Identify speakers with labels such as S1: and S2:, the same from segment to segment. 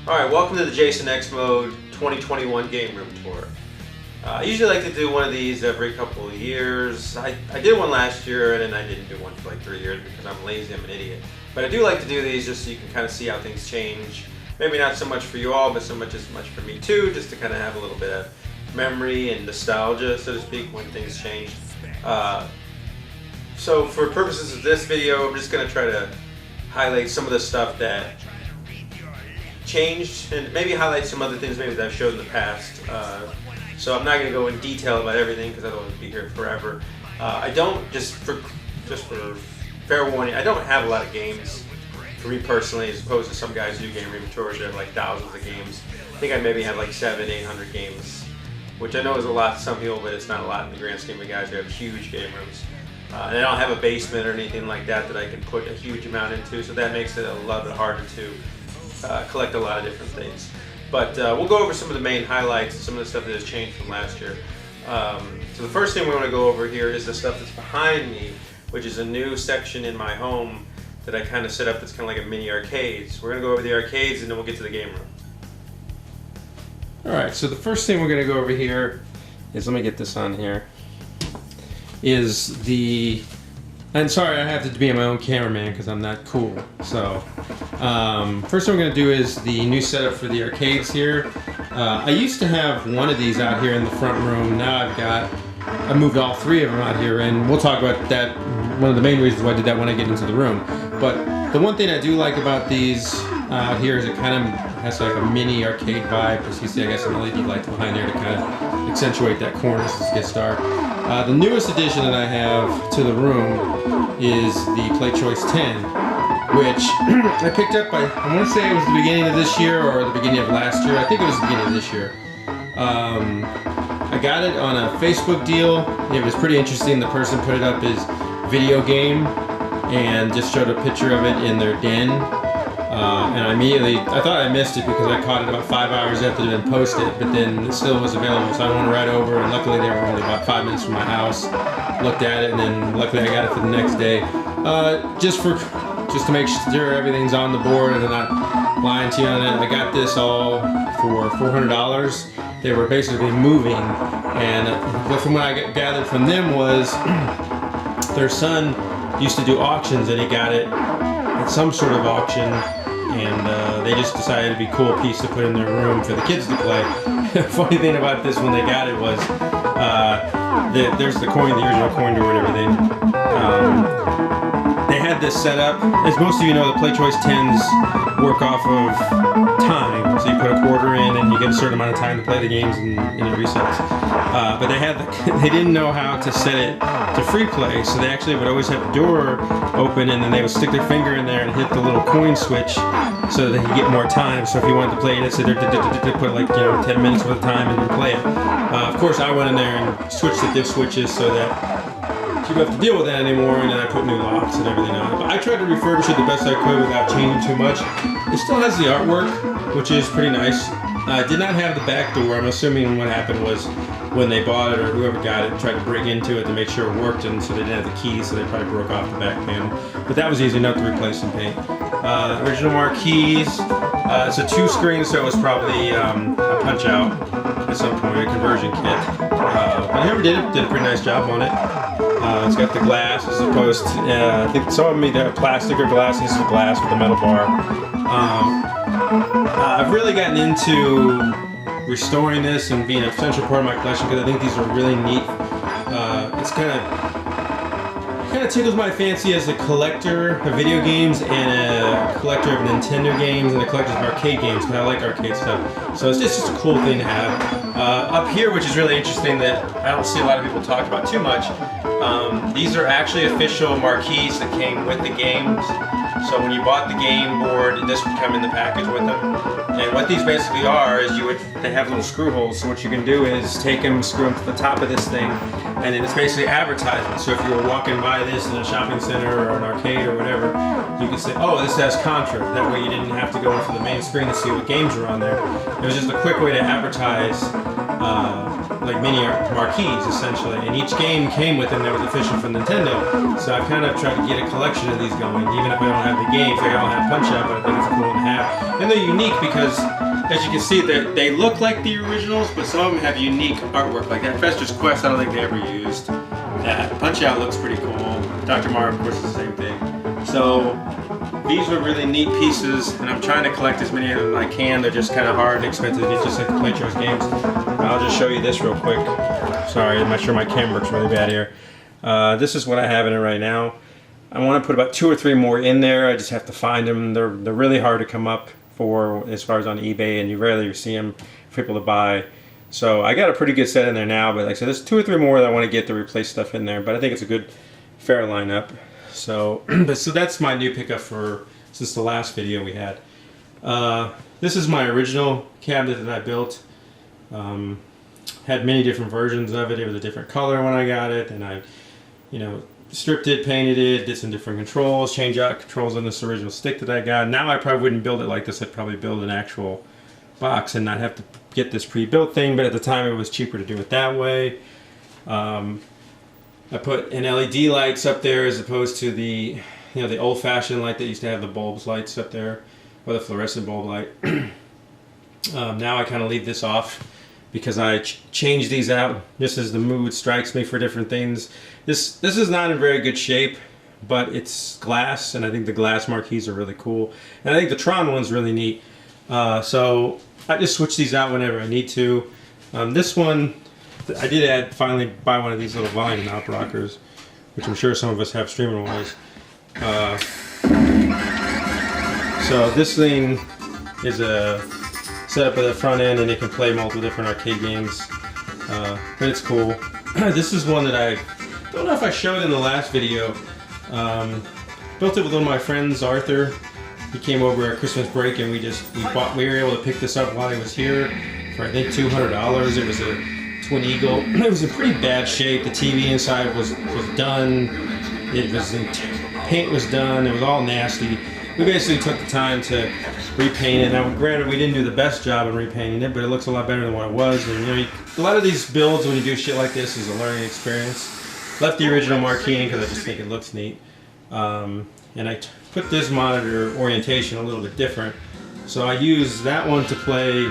S1: Alright, welcome to the Jason X Mode 2021 Game Room Tour. I usually like to do one of these every couple of years. I did one last year and then I didn't do one for like 3 years because I'm lazy, I'm an idiot. But I do like to do these just so you can kind of see how things change. Maybe not so much for you all, but so much for me too, just to kind of have a little bit of memory and nostalgia, so to speak, when things changed. So for purposes of this video, I'm just going to try to highlight some of the stuff that changed and maybe highlight some other things maybe that I've showed in the past. So I'm not going to go in detail about everything because otherwise I'll be here forever. I don't, just for fair warning, I don't have a lot of games for me personally, as opposed to some guys who do game room tours that have like thousands of games. I think I maybe have like 700-800 games, which I know is a lot to some people, but it's not a lot in the grand scheme of guys who have huge game rooms. And I don't have a basement or anything like that that I can put a huge amount into, so that makes it a little bit harder to collect a lot of different things. But we'll go over some of the main highlights and some of the stuff that has changed from last year. So the first thing we want to go over here is the stuff that's behind me, which is a new section in my home that I kind of set up that's kind of like a mini arcade. So we're going to go over the arcades and then we'll get to the game room. Alright, so the first thing we're going to go over here is, let me get this on here, is the, and sorry I have to be my own cameraman because I'm not cool. So first thing we're going to do is the new setup for the arcades here. I used to have one of these out here in the front room. Now I moved all three of them out here, and we'll talk about that. One of the main reasons why I did that when I get into the room. But the one thing I do like about these out here is it kind of has like a mini arcade vibe. As you see, I guess an LED light behind there to kind of accentuate that corner as it gets dark. The newest addition that I have to the room is the Play Choice 10, which I picked up by, I want to say it was the beginning of this year or the beginning of last year. I think it was the beginning of this year. I got it on a Facebook deal. It was pretty interesting. The person put it up as video game and just showed a picture of it in their den. And I thought I missed it because I caught it about 5 hours after it had been posted, but then it still was available, so I went right over, and luckily they were only about 5 minutes from my house. Looked at it, and then luckily I got it for the next day. Just to make sure everything's on the board and I'm not lying to you on it, I got this all for $400. They were basically moving, and from what I gathered from them was their son used to do auctions, and he got it at some sort of auction, and they just decided it'd be a cool piece to put in their room for the kids to play. Funny thing about this when they got it was there's the original coin door and everything. They had this set up. As most of you know, the Play Choice 10s work off of time. So you put a quarter in and you get a certain amount of time to play the games and it resets. But they didn't know how to set it to free play, so they actually would always have the door open and then they would stick their finger in there and hit the little coin switch so that they could get more time. So if you wanted to play it, they put like 10 minutes worth of time and then play it. Of course, I went in there and switched the diff switches so that you don't have to deal with that anymore, and then I put new locks and everything on it. But I tried to refurbish it the best I could without changing too much. It still has the artwork, which is pretty nice. I did not have the back door. I'm assuming what happened was when they bought it or whoever got it tried to break into it to make sure it worked, and so they didn't have the keys, so they probably broke off the back panel. But that was easy enough to replace and paint. Original marquees. It's a 2-screen, so it was probably a punch out at some point, a conversion kit. But whoever did it did a pretty nice job on it. It's got the glass as opposed to, I think some of them either have plastic or glass. This is glass with a metal bar. I've really gotten into restoring this and being an essential part of my collection because I think these are really neat. It's kind of tickles my fancy as a collector of video games and a collector of Nintendo games and a collector of arcade games, because I like arcade stuff. So it's just a cool thing to have. Up here, which is really interesting that I don't see a lot of people talk about too much, these are actually official marquees that came with the games. So when you bought the game board, this would come in the package with them. And what these basically are is they have little screw holes. So what you can do is take them, screw them to the top of this thing, and then it's basically advertisement. So if you were walking by this in a shopping center or an arcade or whatever, you could say, oh, this has Contra. That way you didn't have to go into the main screen to see what games are on there. It was just a quick way to advertise like mini marquees essentially, and each game came with them that was official from Nintendo. So I've kind of tried to get a collection of these going, even if I don't have the games. Like I don't have Punch Out, but I think it's cool to have. And they're unique because, as you can see, they look like the originals, but some of them have unique artwork. Like that Fester's Quest, I don't think they ever used. That Punch Out looks pretty cool. Dr. Mario, of course, is the same thing. So these are really neat pieces, and I'm trying to collect as many of them as I can. They're just kind of hard and expensive. It's just like the Play Choice games. I'll just show you this real quick. Sorry, I'm not sure my camera works really bad here. This is what I have in it right now. I want to put about 2 or 3 more in there. I just have to find them. They're really hard to come up for as far as on eBay, and you rarely see them for people to buy. So I got a pretty good set in there now, but like I said, there's 2 or 3 more that I want to get to replace stuff in there. But I think it's a good, fair lineup. So, so that's my new pickup for since the last video we had. This is my original cabinet that I built. Had many different versions of it. It was a different color when I got it, and I, stripped it, painted it, did some different controls, changed out controls on this original stick that I got. Now I probably wouldn't build it like this. I'd probably build an actual box and not have to get this pre-built thing, but at the time it was cheaper to do it that way. I put an LED lights up there as opposed to the the old-fashioned light that used to have the bulbs lights up there, or the fluorescent bulb light. Now I kind of leave this off because I change these out just as the mood strikes me for different things. This is not in very good shape, but it's glass, and I think the glass marquees are really cool. And I think the Tron one's really neat. So I just switch these out whenever I need to. This one, I did finally buy one of these little volume knob rockers, which I'm sure some of us have streaming wise. So this thing is a setup at the front end, and it can play multiple different arcade games. But it's cool. This is one that I don't know if I showed in the last video. Built it with one of my friends, Arthur. He came over at Christmas break, and we were able to pick this up while he was here for I think $200. It was a Twin Eagle. It was in pretty bad shape. The TV inside was done. Paint was done. It was all nasty. We basically took the time to repaint it. Now, granted, we didn't do the best job in repainting it, but it looks a lot better than what it was. And a lot of these builds, when you do shit like this, is a learning experience. Left the original marquee in because I just think it looks neat. And I put this monitor orientation a little bit different. So I use that one to play,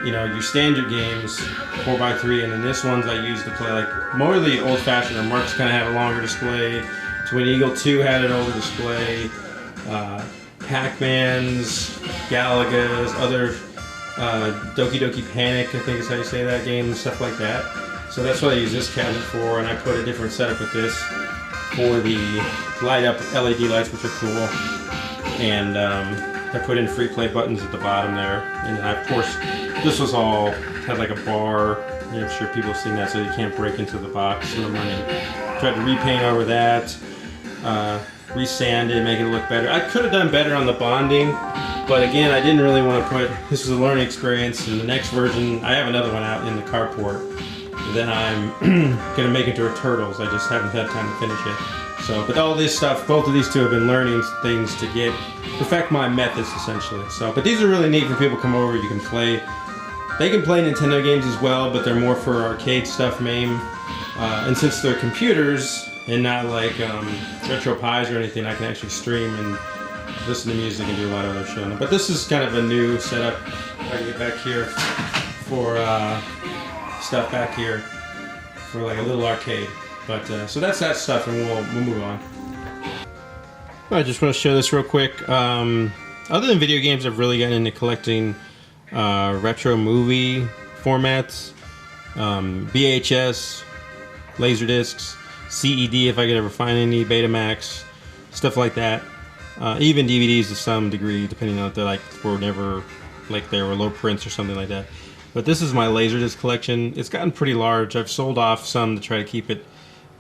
S1: your standard games, 4x3, and then this one's I use to play like more of the old-fashioned. Or Mark's kind of had a longer display. Twin Eagle 2 had an older display. Pac-Man's, Galaga's, other Doki Doki Panic, I think is how you say that game, stuff like that. So that's what I use this cabinet for, and I put a different setup with this for the light-up LED lights, which are cool. And I put in free play buttons at the bottom there. And of course, this was all, had like a bar. I'm sure people have seen that, so you can't break into the box in the morning. Tried to repaint over that. Resand it, make it look better. I could have done better on the bonding, but again, I didn't really want to put, this was a learning experience, and the next version, I have another one out in the carport that I'm going to make into a Turtles. I just haven't had time to finish it. So, but all this stuff, both of these two have been learning things to perfect my methods essentially. So, but these are really neat for people to come over. You can play, they can play Nintendo games as well, but they're more for arcade stuff, MAME. And since they're computers, and not like Retro Pies or anything, I can actually stream and listen to music and do a lot of other shit on it. But this is kind of a new setup. If I can get back here for stuff back here for like a little arcade. But so that's that stuff, and we'll move on. I just want to show this real quick. Other than video games, I've really gotten into collecting retro movie formats, VHS, Laserdiscs, CED if I could ever find any, Betamax, stuff like that. Even DVDs to some degree, depending on if they're they were low prints or something like that. But this is my Laserdisc collection. It's gotten pretty large. I've sold off some to try to keep it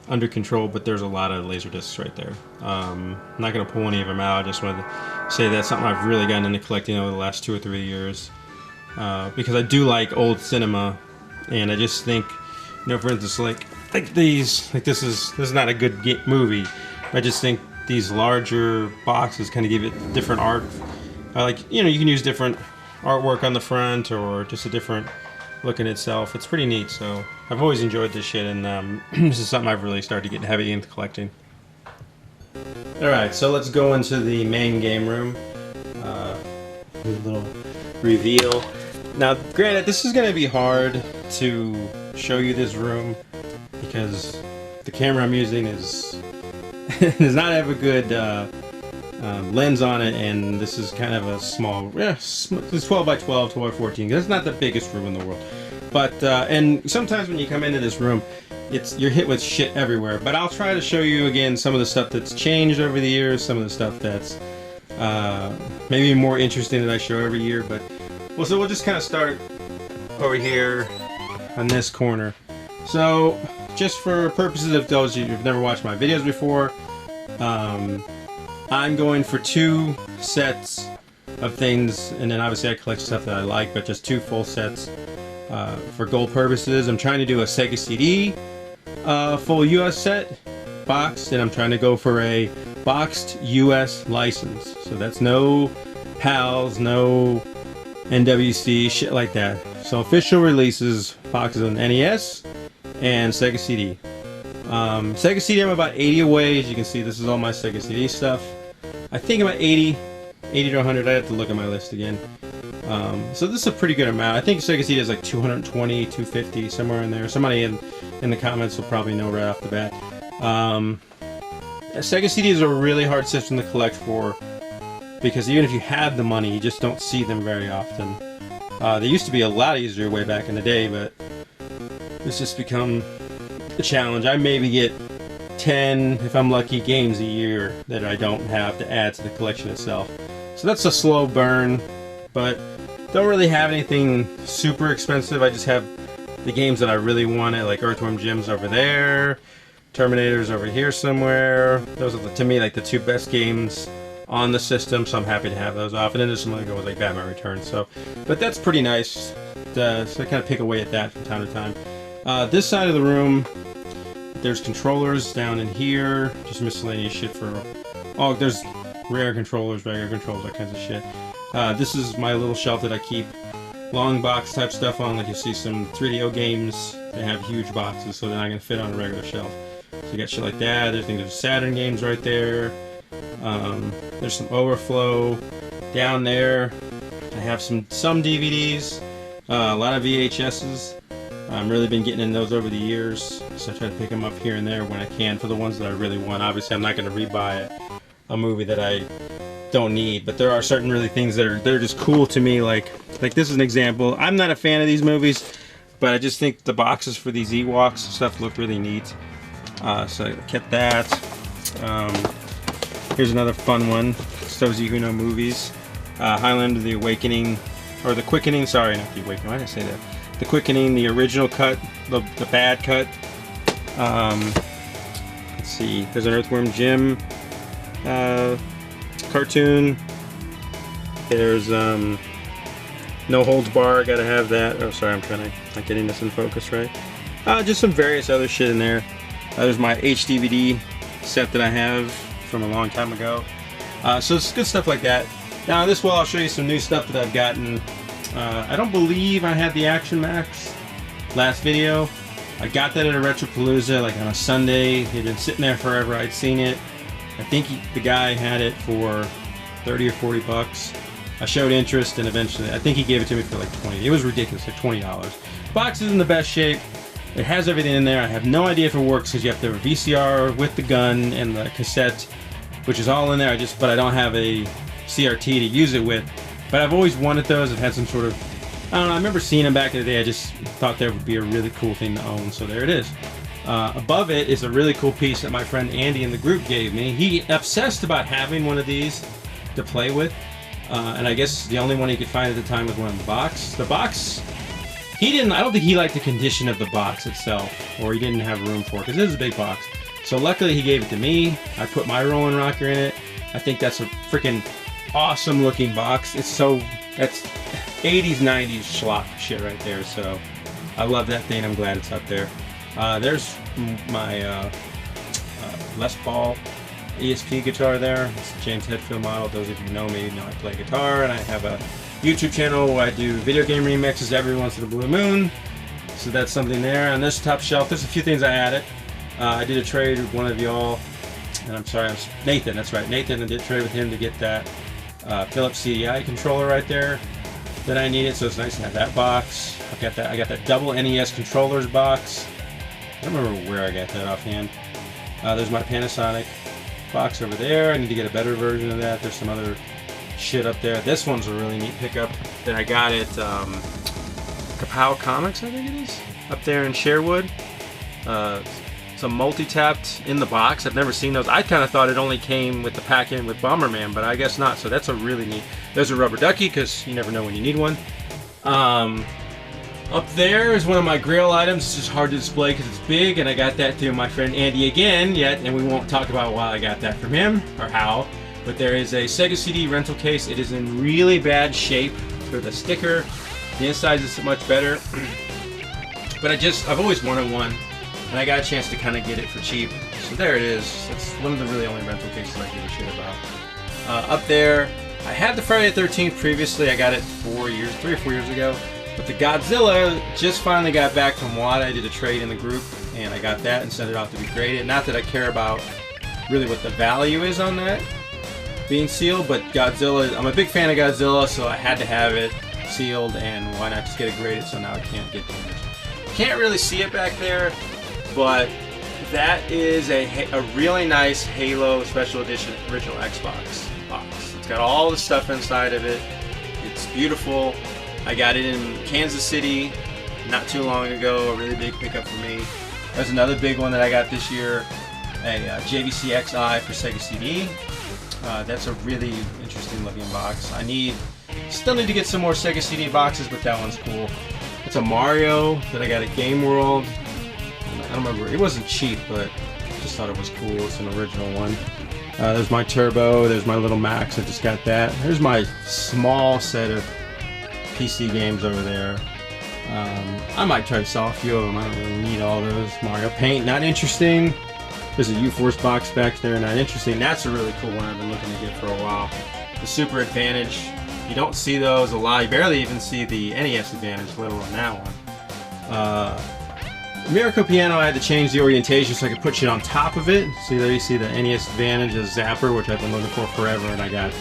S1: under control, but there's a lot of Laserdiscs right there. I'm not going to pull any of them out. I just wanted to say that's something I've really gotten into collecting over the last 2 or 3 years. Because I do like old cinema, and I just think, for instance, like these, this is not a good movie. I just think these larger boxes kind of give it different art. You can use different artwork on the front, or just a different look in itself. It's pretty neat, so I've always enjoyed this shit, and this is something I've really started to get heavy into collecting. Alright, so let's go into the main game room. A little reveal. Now, granted, this is going to be hard to show you this room because the camera I'm using is does not have a good lens on it, and this is kind of a small, it's 12 by 12, 12 by 14. It's not the biggest room in the world, but and sometimes when you come into this room, you're hit with shit everywhere. But I'll try to show you again some of the stuff that's changed over the years, some of the stuff that's maybe more interesting than I show every year. But so we'll just kind of start over here on this corner. So just for purposes of those of you who've never watched my videos before, I'm going for 2 sets of things, and then obviously I collect stuff that I like, but just 2 full sets for gold purposes. I'm trying to do a Sega CD full US set boxed, and I'm trying to go for a boxed US license. So that's no PALs, no NWC, shit like that. So official releases, boxes on NES and Sega CD. Sega CD, I'm about 80 away. As you can see, this is all my Sega CD stuff. I think about 80 to 100. I have to look at my list again. So this is a pretty good amount. I think Sega CD is like 220, 250, somewhere in there. Somebody in the comments will probably know right off the bat. Sega CD is a really hard system to collect for, because even if you had the money, you just don't see them very often. They used to be a lot easier way back in the day, but it's just become a challenge. I maybe get 10, if I'm lucky, games a year that I don't have to add to the collection itself. So that's a slow burn, but don't really have anything super expensive. I just have the games that I really wanted, like Earthworm Jim's over there, Terminator's over here somewhere. Those are, to me, like the 2 best games on the system, so I'm happy to have those off. And then there's some other ones like Batman Returns. So, but that's pretty nice. So I kind of pick away at that from time to time. This side of the room, there's controllers down in here, just miscellaneous shit for. Oh, there's rare controllers, regular controllers, that kinds of shit. This is my little shelf that I keep long box type stuff on. Like you see some 3DO games, they have huge boxes, so they're not gonna fit on a regular shelf. So you got shit like that. There's Saturn games right there. There's some overflow down there. I have some DVDs, a lot of VHSs. I've really been getting in those over the years, so I try to pick them up here and there when I can for the ones that I really want. Obviously, I'm not going to rebuy a movie that I don't need, but there are certain really things that they're just cool to me. Like this is an example. I'm not a fan of these movies, but I just think the boxes for these Ewoks stuff look really neat. So I kept that. Here's another fun one. Those of you who know movies, Highlander: The Awakening, or The Quickening. Sorry, not The Awakening. Why did I say that? The Quickening, the original cut, the bad cut. Let's see. There's an Earthworm Jim cartoon. There's No Holds Bar. Gotta have that. Oh, sorry, I'm trying to not getting this in focus right. Just some various other shit in there. There's my HDVD set that I have from a long time ago. So it's good stuff like that. Now on this wall, I'll show you some new stuff that I've gotten. I don't believe I had the Action Max last video. I got that at a Retropalooza, like on a Sunday. It had been sitting there forever. I'd seen it. I think the guy had it for 30 or 40 bucks. I showed interest, and eventually, I think he gave it to me for like 20. It was ridiculous, like $20. Box is in the best shape. It has everything in there. I have no idea if it works because you have to have a VCR with the gun and the cassette, which is all in there. But I don't have a CRT to use it with. But I've always wanted those. I've had some sort of, I don't know, I remember seeing them back in the day. I just thought that would be a really cool thing to own. So there it is. Above it is a really cool piece that my friend Andy in the group gave me. He obsessed about having one of these to play with. And I guess the only one he could find at the time was one in the box. The box, I don't think he liked the condition of the box itself, or he didn't have room for it, because it is a big box. So luckily he gave it to me. I put my Rolling Rocker in it. I think that's a freaking awesome looking box. That's 80s, 90s schlock shit right there. So I love that thing. I'm glad it's up there. There's my Les Paul ESP guitar there. It's a James Hetfield model. Those of you who know me know I play guitar, and I have a YouTube channel where I do video game remixes every once in a blue moon. So that's something there. On this top shelf, there's a few things I added. I did a trade with one of y'all, and I'm sorry, Nathan, that's right, Nathan. I did trade with him to get that Philips CDI controller right there that I needed, so it's nice to have that box. I got that double NES controllers box. I don't remember where I got that offhand. There's my Panasonic box over there. I need to get a better version of that. There's some other shit up there. This one's a really neat pickup that I got at Kapow Comics, I think it is, up there in Sherwood. It's a multi-tapped in the box. I've never seen those. I kind of thought it only came with the pack-in with Bomberman, but I guess not. So that's a really neat. There's a rubber ducky because you never know when you need one. Up there is one of my Grail items. It's just hard to display because it's big, and I got that through my friend Andy again. And we won't talk about why I got that from him or how. But there is a Sega CD rental case. It is in really bad shape for the sticker. The inside is much better. But I've always wanted one. And I got a chance to kind of get it for cheap. So there it is. That's one of the really only rental cases I give a shit about. Up there, I had the Friday the 13th previously. I got it 3 or 4 years ago. But the Godzilla just finally got back from Wada. I did a trade in the group, and I got that and sent it out to be graded. Not that I care about really what the value is on that being sealed, but Godzilla, I'm a big fan of Godzilla, so I had to have it sealed, and why not just get it graded so now it can't get damaged. Can't really see it back there, but that is a really nice Halo Special Edition original Xbox box. It's got all the stuff inside of it. It's beautiful. I got it in Kansas City not too long ago, a really big pickup for me. There's another big one that I got this year, a JVC XI for Sega CD. That's a really interesting looking box. Still need to get some more Sega CD boxes, but that one's cool. It's a Mario that I got at Game World. I don't remember, it wasn't cheap, but I just thought it was cool. It's an original one. There's my Turbo, there's my little Max, I just got that. Here's my small set of PC games over there. I might try to sell a few of them. I don't really need all those. Mario Paint, not interesting. There's a U-Force box back there, not interesting. That's a really cool one I've been looking to get for a while. The Super Advantage, you don't see those a lot. You barely even see the NES Advantage, let alone that one. Miracle Piano, I had to change the orientation so I could put shit on top of it. See there you see the NES Advantage, a Zapper, which I've been looking for forever, and I got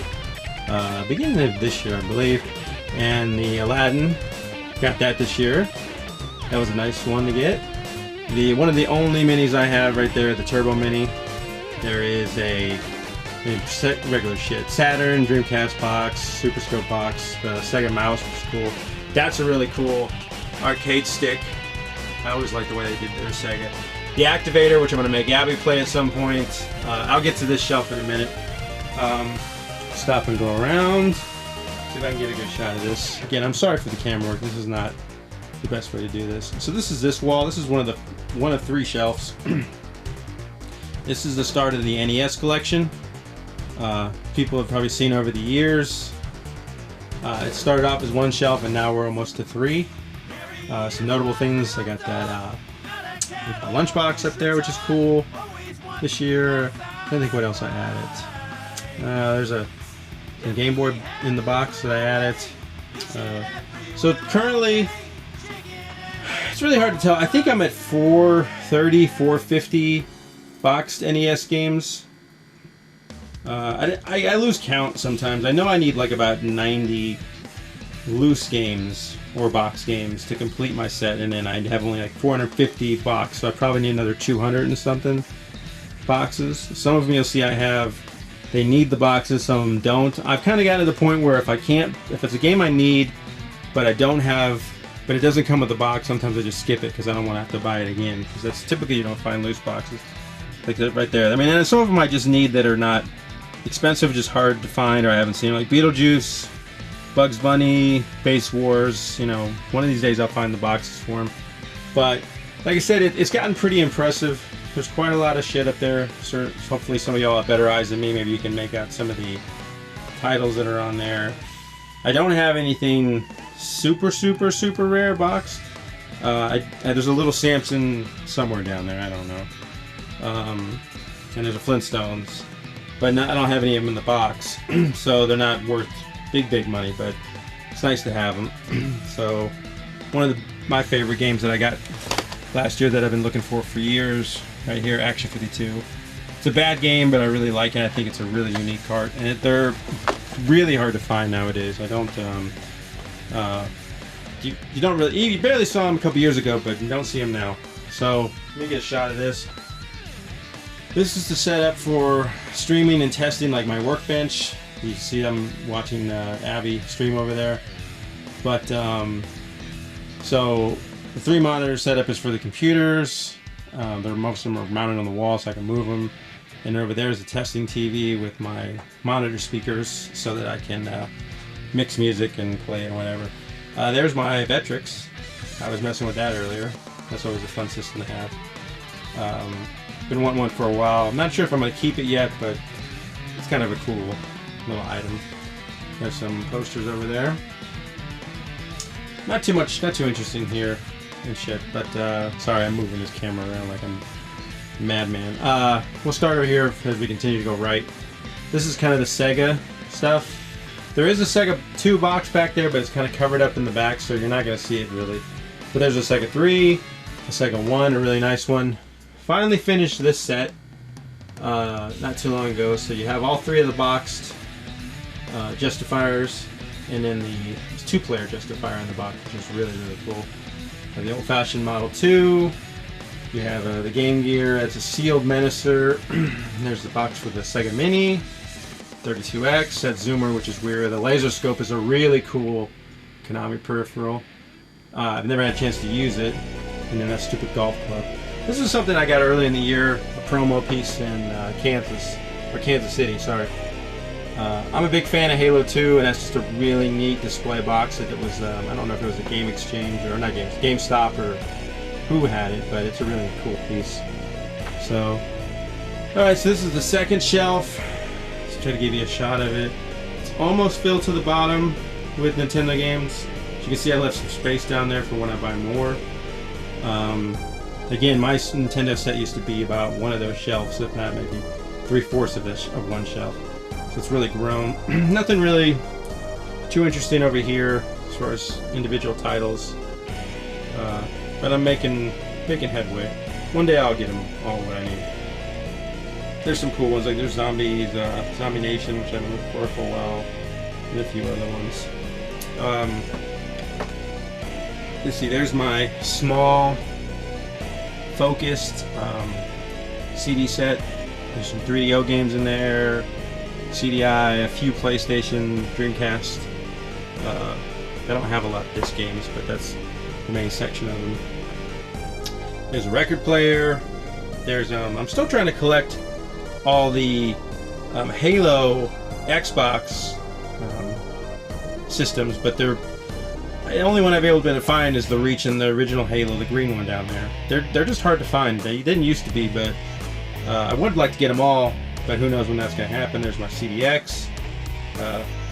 S1: beginning of this year, I believe. And the Aladdin, got that this year. That was a nice one to get. One of the only minis I have right there, the Turbo Mini. There is a regular shit, Saturn, Dreamcast box, Super Scope box, the Sega mouse, which is cool. That's a really cool arcade stick. I always like the way they did their Sega. The Activator, which I'm going to make Abby play at some point. I'll get to this shelf in a minute. Stop and go around. See if I can get a good shot of this. Again, I'm sorry for the camera work. This is not the best way to do this. So this is this wall. This is one of 3 shelves. This is the start of the NES collection. People have probably seen over the years. It started off as 1 shelf, and now we're almost to 3. Some notable things. I got that lunchbox up there, which is cool. This year, I don't think what else I added. There's a Game Boy in the box that I added. So currently, it's really hard to tell. I think I'm at 430, 450 boxed NES games. I lose count sometimes. I know I need like about 90 loose games or box games to complete my set, and then I have only like 450 boxed, so I probably need another 200 and something boxes. Some of them you'll see they need the boxes, some of them don't. I've kind of gotten to the point where if it's a game I need, but I don't have, but it doesn't come with the box, sometimes I just skip it because I don't want to have to buy it again, because that's typically you don't find loose boxes. Like that right there. I mean, and some of them I just need that are not expensive, just hard to find, or I haven't seen, like Beetlejuice, Bugs Bunny, Base Wars. You know, one of these days I'll find the boxes for them. But like I said, it's gotten pretty impressive. There's quite a lot of shit up there. So hopefully some of y'all have better eyes than me. Maybe you can make out some of the titles that are on there. I don't have anything super rare boxed. There's a little Samson somewhere down there. I don't know. And there's a Flintstones, but I don't have any of them in the box, so they're not worth big money. But it's nice to have them. So one of my favorite games that I got last year that I've been looking for years, right here, Action 52. It's a bad game, but I really like it. I think it's a really unique cart, and they're really hard to find nowadays. I don't, you don't really, you barely saw them a couple years ago, but you don't see them now. So let me get a shot of this. This is the setup for streaming and testing, like my Workbench. You see I'm watching Abby stream over there. But so the 3 monitor setup is for the computers. Most of them are mounted on the wall so I can move them. And over there is a testing TV with my monitor speakers so that I can mix music and play and whatever. There's my Vectrix. I was messing with that earlier. That's always a fun system to have. Been wanting one for a while. I'm not sure if I'm going to keep it yet, but it's kind of a cool little item. There's some posters over there. Not too interesting here and shit, but sorry, I'm moving this camera around like I'm a madman. We'll start over here as we continue to go right. This is kind of the Sega stuff. There is a Sega 2 box back there, but it's kind of covered up in the back, so you're not going to see it really. But there's a Sega 3, a Sega 1, a really nice one. Finally finished this set not too long ago, so you have all 3 of the boxed Justifiers, and then the 2-player Justifier in the box, which is really, really cool. The old-fashioned Model 2. You have the Game Gear. It's a sealed Menacer. There's the box with the Sega Mini. 32X. That Zoomer, which is weird. The Laser Scope is a really cool Konami peripheral. I've never had a chance to use it. And then that stupid golf club. This is something I got early in the year. A promo piece in Kansas City, sorry. I'm a big fan of Halo 2, and that's just a really neat display box. It was, I don't know if it was a Game Exchange, or not GameStop, or who had it, but it's a really cool piece. So, alright, so this is the second shelf. Let's try to give you a shot of it. It's almost filled to the bottom with Nintendo games. As you can see, I left some space down there for when I buy more. Again, my Nintendo set used to be about one of those shelves, if not maybe 3/4 of one shelf. So it's really grown. Nothing really too interesting over here as far as individual titles, but I'm making headway. One day I'll get them all what I need. There's some cool ones, like there's Zombie Nation, which I've been looking for a while, and a few other ones. Let's see, there's my small, focused CD set. There's some 3DO games in there, CDI, a few PlayStation, Dreamcast. I don't have a lot of disc games, but that's the main section of them. There's a record player. There's I'm still trying to collect all the Halo Xbox systems, but the only one I've been able to find is the Reach and the original Halo, the green one down there. They're just hard to find. They didn't used to be, but I would like to get them all, but who knows when that's going to happen. There's my CDX.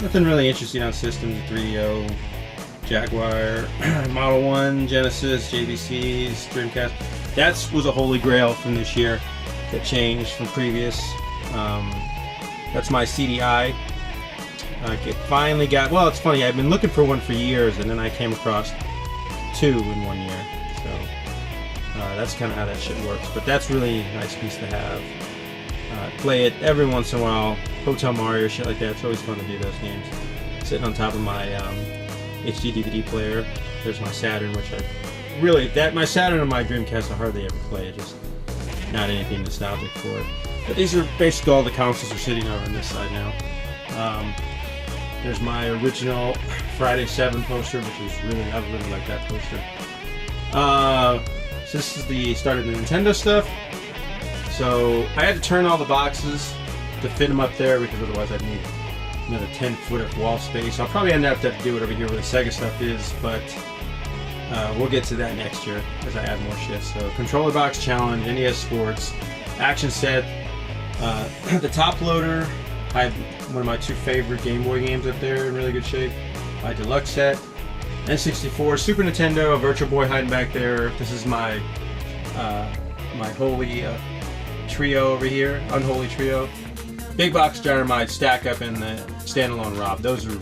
S1: Nothing really interesting on systems. 3DO, Jaguar, Model 1, Genesis, JVCs, Dreamcast. That was a holy grail from this year that changed from previous. That's my CDI. I finally got, well, it's funny, I've been looking for one for years, and then I came across 2 in 1 year. So that's kind of how that shit works. But that's really a nice piece to have. Play it every once in a while. Hotel Mario, shit like that. It's always fun to do those games. Sitting on top of my HD DVD player. There's my Saturn, which my Saturn and my Dreamcast I hardly ever play. It's just not anything nostalgic for it. But these are basically all the consoles are sitting over on this side now. There's my original Friday 7 poster, which is I really like that poster. So this is the start of the Nintendo stuff. So I had to turn all the boxes to fit them up there because otherwise I'd need another 10-foot of wall space. I'll probably end up to have to do it over here where the Sega stuff is, but we'll get to that next year as I add more shit. So Controller Box Challenge, NES Sports, Action Set, the top loader. I have one of my 2 favorite Game Boy games up there in really good shape. My deluxe set, N64, Super Nintendo, a Virtual Boy hiding back there. This is my my holy trio over here, unholy trio. Big Box Dynamite, Stack Up, and the standalone Rob. Those are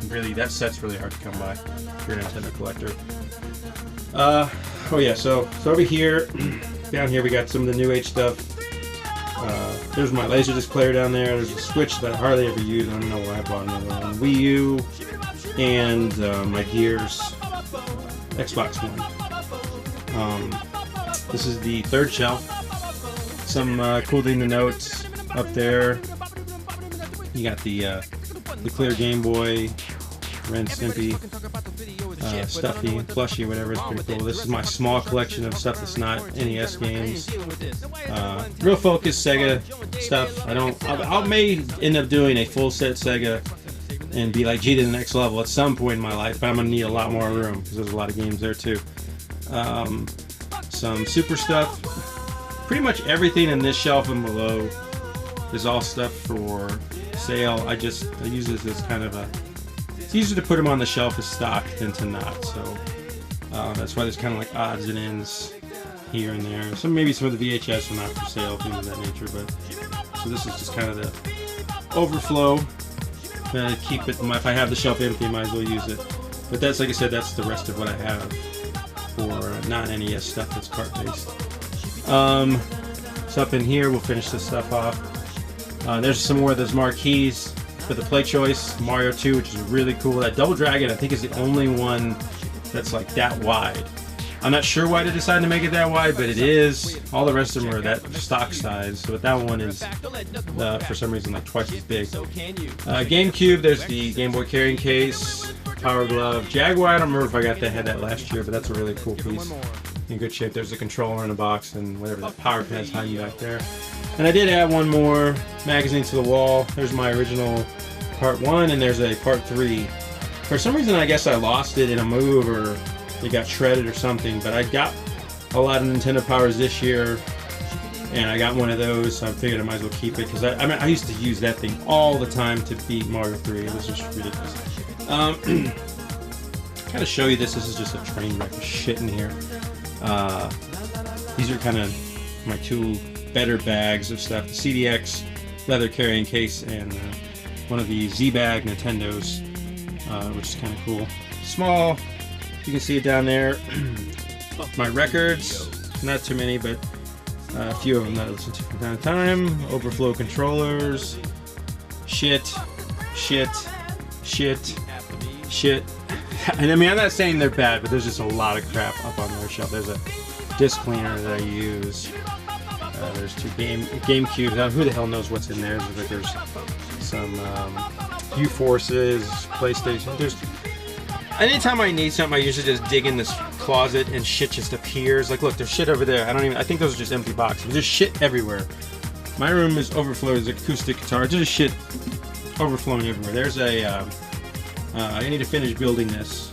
S1: really, that set's really hard to come by if you're a Nintendo collector. Oh yeah, so over here, down here we got some of the new age stuff. There's my Laserdisc player down there. There's a Switch that I hardly ever use. I don't know why I bought another one. Wii U, and my Gears Xbox One. This is the third shelf. Some cool thing to note up there. You got the clear Game Boy, Ren Stimpy, Stuffy, Plushie, whatever. It's pretty cool. This is my small collection of stuff that's not NES games. Real focused Sega stuff. I may end up doing a full set Sega and be like, gee, to the next level at some point in my life, but I'm gonna need a lot more room because there's a lot of games there too. Some Super stuff. Pretty much everything in this shelf and below is all stuff for sale. I use this as kind of a, it's easier to put them on the shelf as stock than to not, so that's why there's kind of like odds and ends here and there. Maybe some of the VHS are not for sale, things of that nature, but so this is just kind of the overflow. Keep it, if I have the shelf empty, I might as well use it. But that's, like I said, that's the rest of what I have for non-NES stuff that's cart-based. So up in here, we'll finish this stuff off. There's some more of those marquees for the Play Choice. Mario 2, which is really cool. That Double Dragon, I think, is the only one that's like that wide. I'm not sure why they decided to make it that wide, but it is. All the rest of them are that stock size. So that one is, for some reason, like twice as big. GameCube, there's the Game Boy carrying case, Power Glove. Jaguar, I don't remember if I had that last year, but that's a really cool piece. In good shape. There's a controller in a box and whatever that power pad's hiding back there. And I did add one more magazine to the wall. There's my original part 1, and there's a part 3. For some reason, I guess I lost it in a move, or it got shredded or something, but I got a lot of Nintendo Powers this year, and I got one of those, so I figured I might as well keep it, because I used to use that thing all the time to beat Mario 3. It was just ridiculous. Kind of show you this. This is just a train wreck of shit in here. These are kind of my two better bags of stuff. The CDX leather carrying case and one of the Z-Bag Nintendos, which is kind of cool. Small, you can see it down there. My records, not too many, but a few of them that I listen to from time to time. Overflow controllers, shit. And I mean, I'm not saying they're bad, but there's just a lot of crap up on their shelf. There's a disc cleaner that I use. There's two GameCubes. Who the hell knows what's in there? There's some U-Forces, PlayStation. Anytime I need something, I usually just dig in this closet and shit just appears. Like, look, there's shit over there. I think those are just empty boxes. There's shit everywhere. My room is overflowed with acoustic guitar. There's just shit overflowing everywhere. There's a I need to finish building this.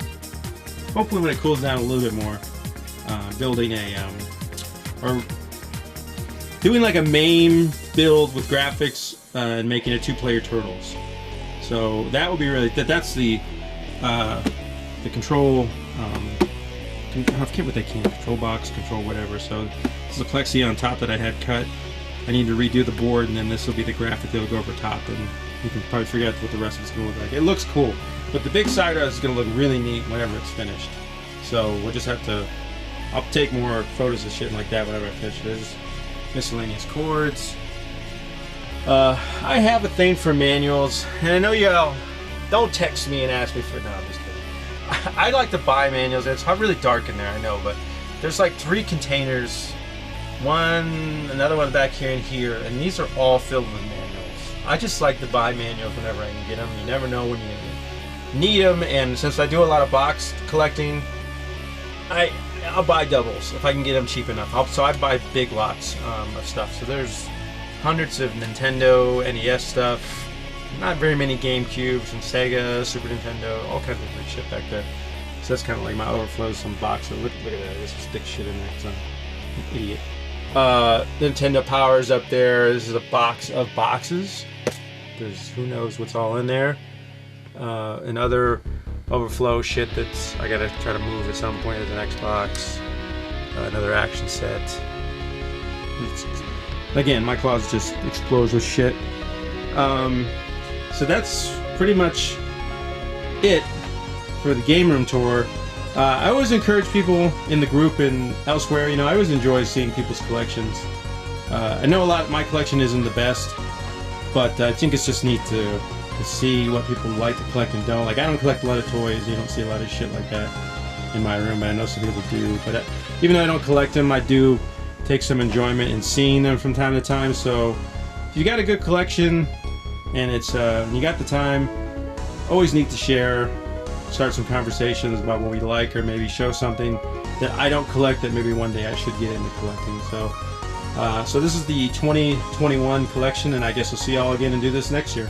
S1: Hopefully when it cools down a little bit more, building or doing like a main build with graphics and making it 2-player Turtles. So that would be really, that's the control, I forget what they can, control box, control whatever. So this is a plexi on top that I had cut. I need to redo the board, and then this will be the graphic that will go over top, and you can probably figure out what the rest of it's going to look like. It looks cool, but the big side is going to look really neat whenever it's finished. So we'll just have to, I'll take more photos of shit like that whenever I finish. There's miscellaneous cords. I have a thing for manuals, and I know y'all don't text me and ask me for, no, I'm just kidding. I like to buy manuals. It's really dark in there, I know, but there's like 3 containers, another one back here and here, and these are all filled with manuals. I just like to buy manuals whenever I can get them. You never know when you need them, and since I do a lot of box collecting, I'll buy doubles if I can get them cheap enough. So I buy big lots of stuff. So there's hundreds of Nintendo, NES stuff, not very many GameCubes and Sega, Super Nintendo, all kinds of great shit back there. So that's kind of like my overflows, some boxes. Look at that, this is thick shit in there because I'm an idiot. Nintendo Powers up there. This is a box of boxes. There's who knows what's all in there. And other overflow shit that's I gotta try to move at some point. There's an Xbox, another action set. Again, my closet just explodes with shit. So that's pretty much it for the game room tour. I always encourage people in the group and elsewhere, you know, I always enjoy seeing people's collections. I know a lot, my collection isn't the best, but I think it's just neat to see what people like to collect and don't. Like, I don't collect a lot of toys, you don't see a lot of shit like that in my room, but I know some people do. But even though I don't collect them, I do take some enjoyment in seeing them from time to time. So if you got a good collection and it's you got the time, always neat to share, start some conversations about what we like, or maybe show something that I don't collect that maybe one day I should get into collecting. So this is the 2021 collection, and I guess we'll see y'all again and do this next year.